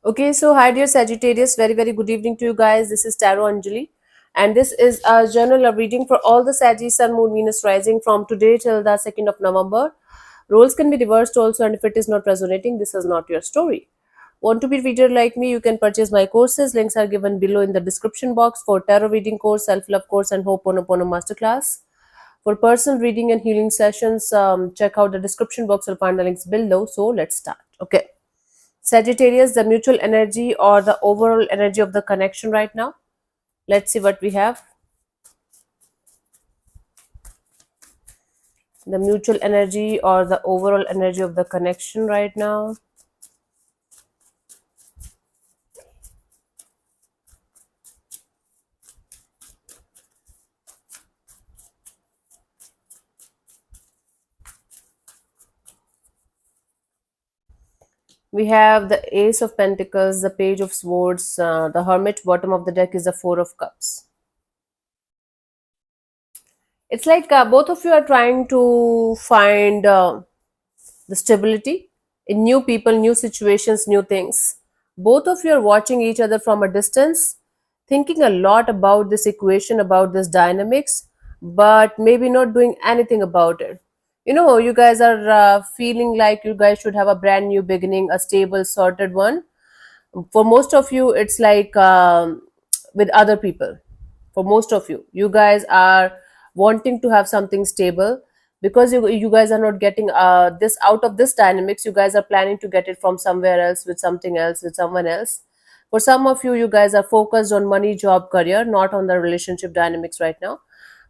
Okay, so hi dear Sagittarius, very good evening to you guys. This is Tarot Anjali, and this is a general reading for all the Sagittarius Sun, Moon, Venus rising from today till the 2nd of November. Roles can be reversed also, and if it is not resonating, this is not your story. Want to be reader like me? You can purchase my courses. Links are given below in the description box for tarot reading course, self-love course, and Ho'oponopono masterclass. For personal reading and healing sessions, check out the description box. You'll find the links below. So let's start. Okay. Sagittarius, the mutual energy or the overall energy of the connection right now. Let's see what we have. The mutual energy or the overall energy of the connection right now. We have the Ace of Pentacles, the Page of Swords, the Hermit. Bottom of the deck is the Four of Cups. It's like both of you are trying to find the stability in new people, new situations, new things. Both of you are watching each other from a distance, thinking a lot about this equation, about this dynamics, but maybe not doing anything about it. You know, you guys are feeling like you guys should have a brand new beginning, a stable, sorted one. For most of you, it's like with other people. For most of you, you guys are wanting to have something stable because you guys are not getting this out of this dynamics. You guys are planning to get it from somewhere else, with something else, with someone else. For some of you, you guys are focused on money, job, career, not on the relationship dynamics right now.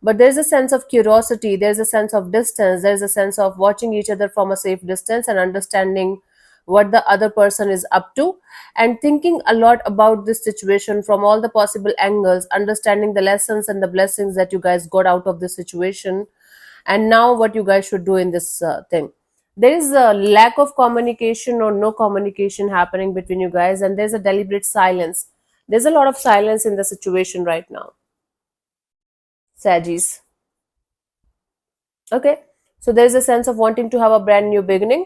But there's a sense of curiosity, there's a sense of distance, there's a sense of watching each other from a safe distance and understanding what the other person is up to, and thinking a lot about this situation from all the possible angles, understanding the lessons and the blessings that you guys got out of this situation, and now what you guys should do in this thing. There is a lack of communication or no communication happening between you guys, and there's a deliberate silence. There's a lot of silence in the situation right now, Sagis. Okay, so there's a sense of wanting to have a brand new beginning.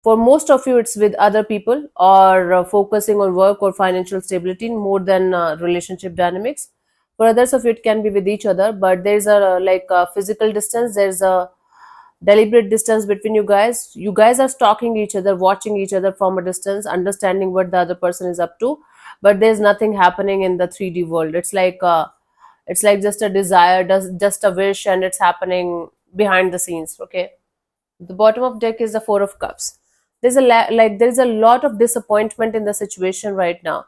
For most of you, it's with other people or focusing on work or financial stability more than relationship dynamics. For others of you, it can be with each other, but there's a like a physical distance. There's a deliberate distance between you guys. You guys are stalking each other, watching each other from a distance, understanding what the other person is up to, but there's nothing happening in the 3D world. It's like just a desire, just a wish, and it's happening behind the scenes. Okay, the bottom of deck is the Four of Cups. There's a lot of disappointment in the situation right now.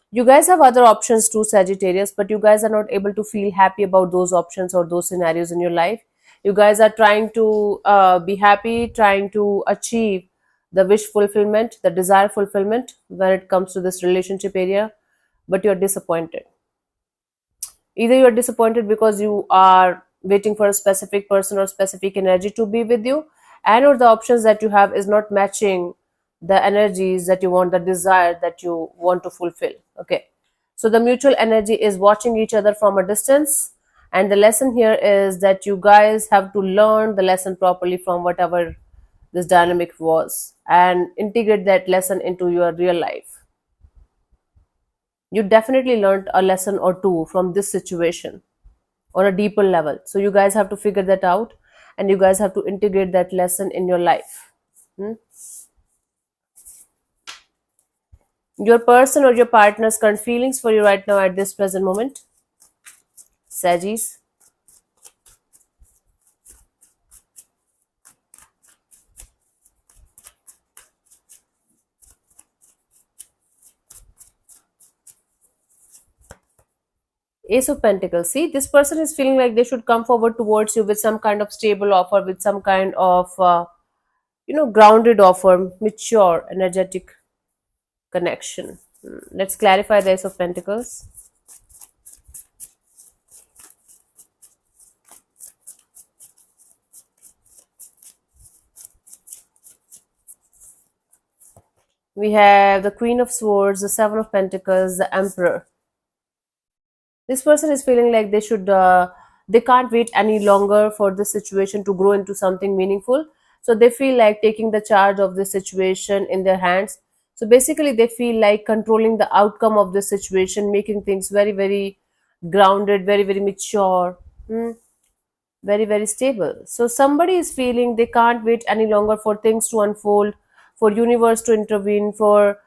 You guys have other options too, Sagittarius, but you guys are not able to feel happy about those options or those scenarios in your life. You guys are trying to be happy, trying to achieve the wish fulfillment, the desire fulfillment when it comes to this relationship area, but you're disappointed. Either you're disappointed because you are waiting for a specific person or specific energy to be with you, and or the options that you have is not matching the energies that you want, the desire that you want to fulfill. Okay, so the mutual energy is watching each other from a distance, and the lesson here is that you guys have to learn the lesson properly from whatever this dynamic was and integrate that lesson into your real life. You definitely learned a lesson or two from this situation on a deeper level. So you guys have to figure that out, and you guys have to integrate that lesson in your life. Hmm? Your person or your partner's current feelings for you right now at this present moment, Sagis. Ace of Pentacles. See, this person is feeling like they should come forward towards you with some kind of stable offer, with some kind of grounded offer, mature, energetic connection. Let's clarify the Ace of Pentacles. We have the Queen of Swords, the Seven of Pentacles, the Emperor. This person is feeling like they can't wait any longer for this situation to grow into something meaningful. So they feel like taking the charge of this situation in their hands. So basically, they feel like controlling the outcome of the situation, making things very, very grounded, very, very mature, very, very stable. So somebody is feeling they can't wait any longer for things to unfold, for universe to intervene, for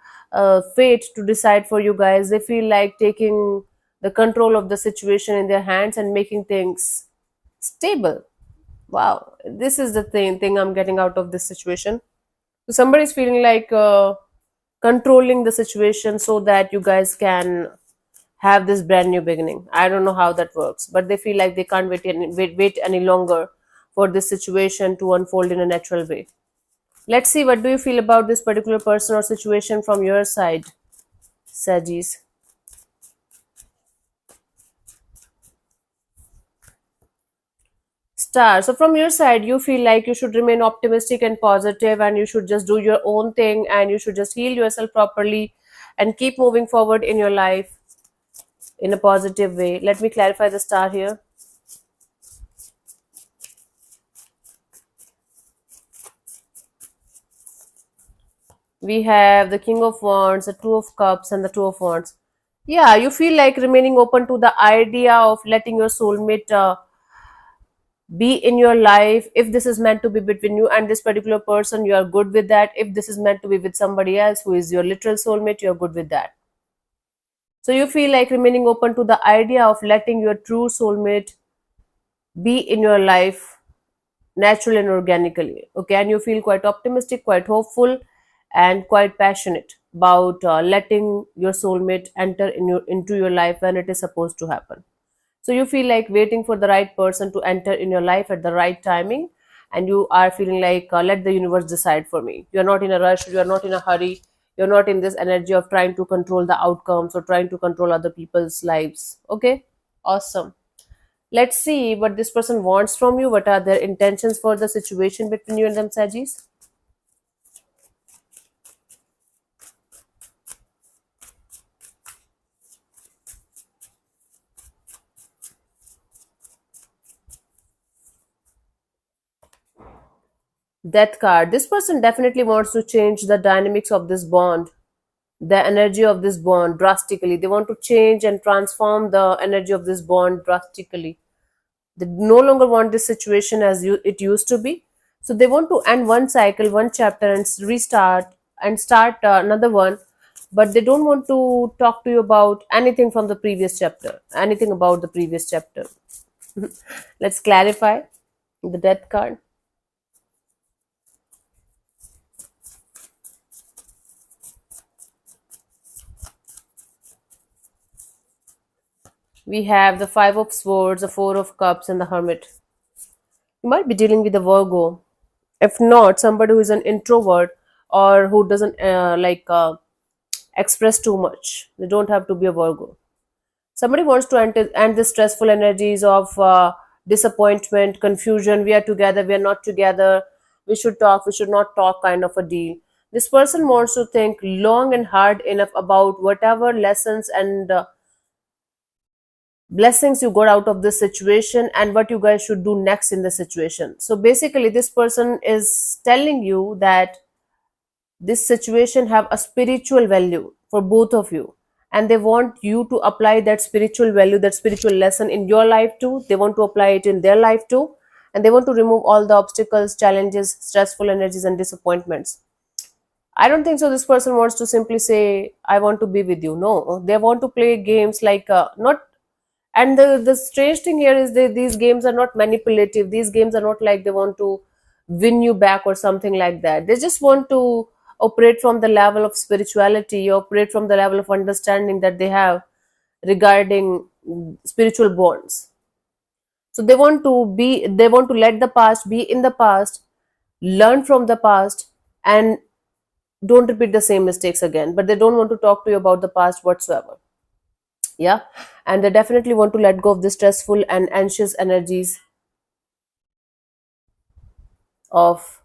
fate to decide for you guys. They feel like taking the control of the situation in their hands and making things stable. Wow, this is the thing I'm getting out of this situation. So somebody's feeling like controlling the situation so that you guys can have this brand new beginning. I don't know how that works, but they feel like they can't wait any longer for this situation to unfold in a natural way. Let's see, what do you feel about this particular person or situation from your side, Sagis? Star. So from your side, you feel like you should remain optimistic and positive, and you should just do your own thing, and you should just heal yourself properly and keep moving forward in your life in a positive way. Let me clarify the star here. We have the King of Wands, the Two of Cups, and the Two of Wands. Yeah, you feel like remaining open to the idea of letting your soulmate be in your life. If this is meant to be between you and this particular person, you are good with that. If this is meant to be with somebody else who is your literal soulmate, you're good with that. So you feel like remaining open to the idea of letting your true soulmate be in your life naturally and organically. Okay, and you feel quite optimistic, quite hopeful, and quite passionate about letting your soulmate enter into your life when it is supposed to happen. So you feel like waiting for the right person to enter in your life at the right timing, and you are feeling like let the universe decide for me. You're not in a rush, you're not in a hurry, you're not in this energy of trying to control the outcomes or trying to control other people's lives. Okay, awesome. Let's see what this person wants from you. What are their intentions for the situation between you and them, Sajis? Death card. This person definitely wants to change the dynamics of this bond, the energy of this bond drastically. They want to change and transform the energy of this bond drastically. They no longer want this situation as it used to be. So they want to end one cycle, one chapter, and restart and start another one. But they don't want to talk to you about anything from the previous chapter, anything about the previous chapter. Let's clarify the death card. We have the Five of Swords, the Four of Cups, and the Hermit. You might be dealing with a Virgo. If not, somebody who is an introvert or who doesn't express too much. They don't have to be a Virgo. Somebody wants to end the stressful energies of disappointment, confusion. We are together, we are not together. We should talk, we should not talk kind of a deal. This person wants to think long and hard enough about whatever lessons and blessings you got out of this situation and what you guys should do next in the situation. So basically, this person is telling you that this situation have a spiritual value for both of you, and they want you to apply that spiritual value, that spiritual lesson in your life too. They want to apply it in their life too, and they want to remove all the obstacles, challenges, stressful energies, and disappointments. I don't think so this person wants to simply say I want to be with you. No, they want to play games like not. And the strange thing here is that these games are not manipulative. These games are not like they want to win you back or something like that. They just want to operate from the level of spirituality, operate from the level of understanding that they have regarding spiritual bonds. So they want to let the past be in the past, learn from the past, and don't repeat the same mistakes again. But they don't want to talk to you about the past whatsoever. Yeah, and they definitely want to let go of the stressful and anxious energies of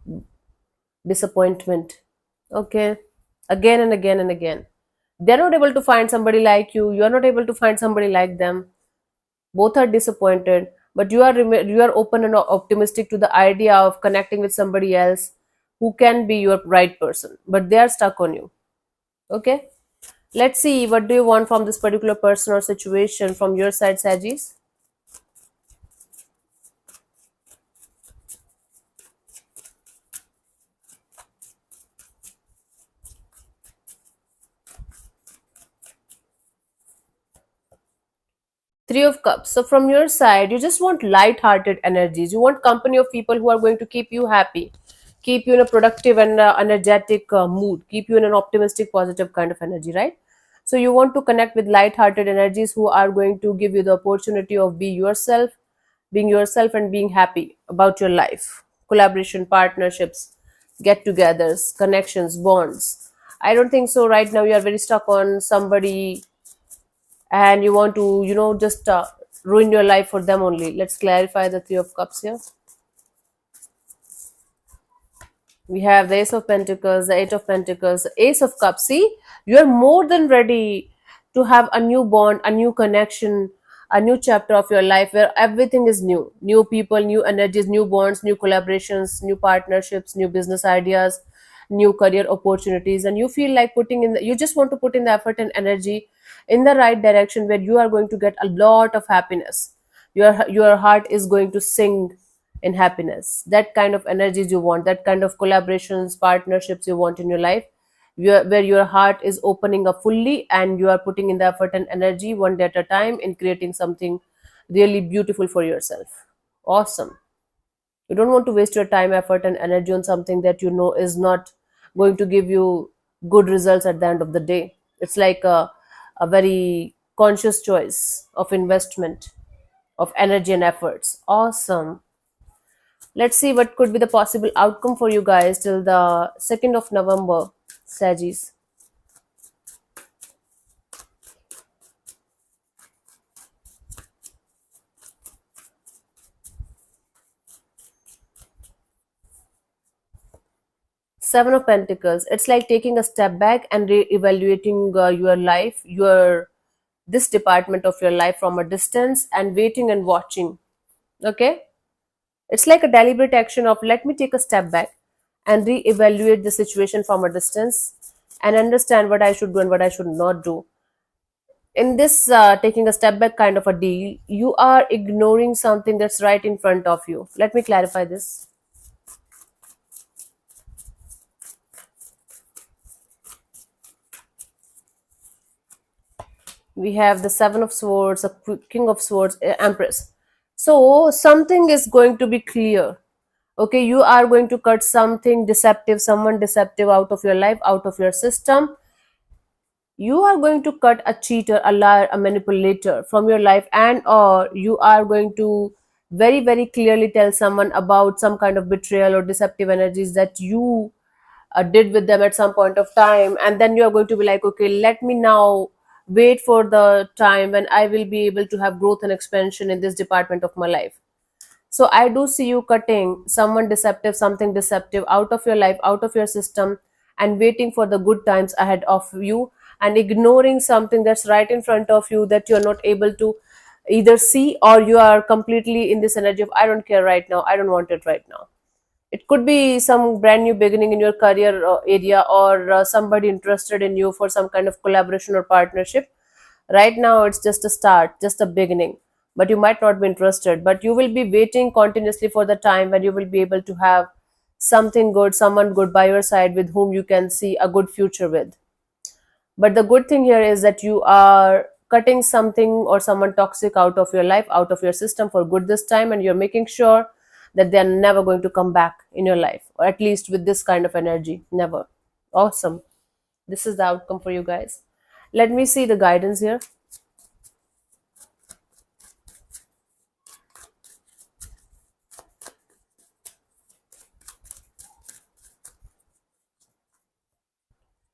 disappointment. Okay, again and again and again. They're not able to find somebody like you. You're not able to find somebody like them. Both are disappointed, but you are open and optimistic to the idea of connecting with somebody else who can be your right person, but they are stuck on you. Okay, let's see what do you want from this particular person or situation from your side, Sagis. 3 of Cups. So from your side, you just want light-hearted energies. You want company of people who are going to keep you happy, keep you in a productive and energetic mood, keep you in an optimistic, positive kind of energy, right? So you want to connect with light-hearted energies who are going to give you the opportunity of being yourself and being happy about your life. Collaboration, partnerships, get-togethers, connections, bonds. I don't think so. Right now, you are very stuck on somebody and you want to just ruin your life for them only. Let's clarify the 3 of Cups here. We have the Ace of Pentacles, the 8 of Pentacles, the Ace of Cups. See, you are more than ready to have a new bond, a new connection, a new chapter of your life where everything is new people, new energies, new bonds, new collaborations, new partnerships, new business ideas, new career opportunities. And you feel like you just want to put in the effort and energy in the right direction where you are going to get a lot of happiness. Your heart is going to sing in happiness. That kind of energies you want, that kind of collaborations, partnerships you want in your life, where your heart is opening up fully and you are putting in the effort and energy one day at a time in creating something really beautiful for yourself. Awesome. You don't want to waste your time, effort, and energy on something that you know is not going to give you good results at the end of the day. It's like a very conscious choice of investment of energy and efforts. Awesome. Let's see what could be the possible outcome for you guys till the 2nd of November, Sagittarius. 7 of Pentacles. It's like taking a step back and re-evaluating your life, your this department of your life from a distance and waiting and watching. Okay, it's like a deliberate action of let me take a step back and re-evaluate the situation from a distance and understand what I should do and what I should not do. In this taking a step back kind of a deal, you are ignoring something that's right in front of you. Let me clarify this. We have the 7 of Swords, a King of Swords, Empress. So something is going to be clear. Okay, you are going to cut something deceptive, someone deceptive out of your life, out of your system. You are going to cut a cheater, a liar, a manipulator from your life, and or you are going to very very clearly tell someone about some kind of betrayal or deceptive energies that you did with them at some point of time, and then you are going to be like, okay, let me now wait for the time when I will be able to have growth and expansion in this department of my life. So I do see you cutting someone deceptive, something deceptive out of your life, out of your system, and waiting for the good times ahead of you, and ignoring something that's right in front of you that you're not able to either see, or you are completely in this energy of I don't care right now, I don't want it right now. It could be some brand new beginning in your career area, or somebody interested in you for some kind of collaboration or partnership. Right now it's just a start, just a beginning, but you might not be interested, but you will be waiting continuously for the time when you will be able to have something good, someone good by your side with whom you can see a good future with. But the good thing here is that you are cutting something or someone toxic out of your life, out of your system for good this time, and you're making sure that they're never going to come back in your life, or at least with this kind of energy. Never. Awesome. This is the outcome for you guys. Let me see the guidance here.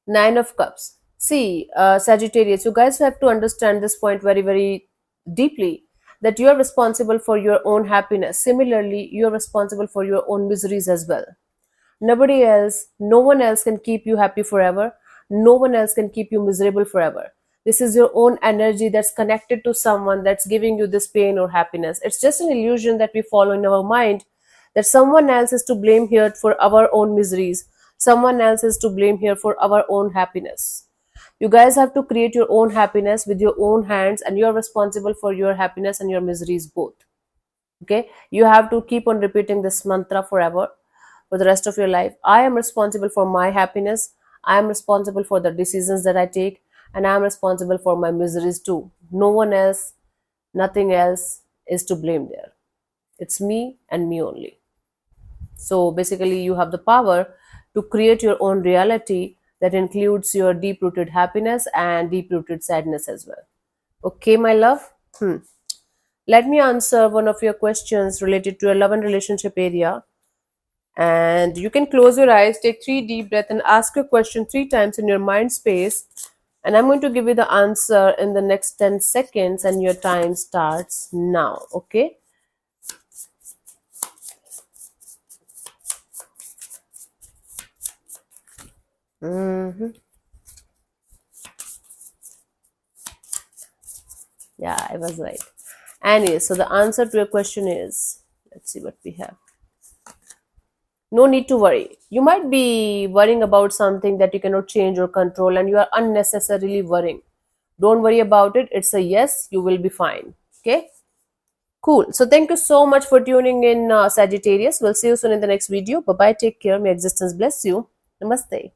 Nine of Cups. See, Sagittarius, you guys have to understand this point very, very deeply, that you are responsible for your own happiness. Similarly, you are responsible for your own miseries as well. Nobody else, no one else can keep you happy forever. No one else can keep you miserable forever. This is your own energy that's connected to someone that's giving you this pain or happiness. It's just an illusion that we follow in our mind, that someone else is to blame here for our own miseries. Someone else is to blame here for our own happiness. You guys have to create your own happiness with your own hands, and you're responsible for your happiness and your miseries both. Okay, you have to keep on repeating this mantra forever, for the rest of your life. I am responsible for my happiness, I am responsible for the decisions that I take, and I am responsible for my miseries too. No one else, nothing else is to blame there. It's me and me only. So basically, you have the power to create your own reality that includes your deep rooted happiness and deep rooted sadness as well. Okay, my love. Let me answer one of your questions related to a love and relationship area. And you can close your eyes, take 3 deep breaths, and ask your question 3 times in your mind space. And I'm going to give you the answer in the next 10 seconds, and your time starts now. Okay? hmm Yeah, I was right. Anyway, so the answer to your question is, let's see what we have. No need to worry. You might be worrying about something that you cannot change or control, and you are unnecessarily worrying. Don't worry about it. It's a yes, you will be fine. Okay? Cool. So thank you so much for tuning in, Sagittarius. We'll see you soon in the next video. Bye bye. Take care. May existence bless you. Namaste.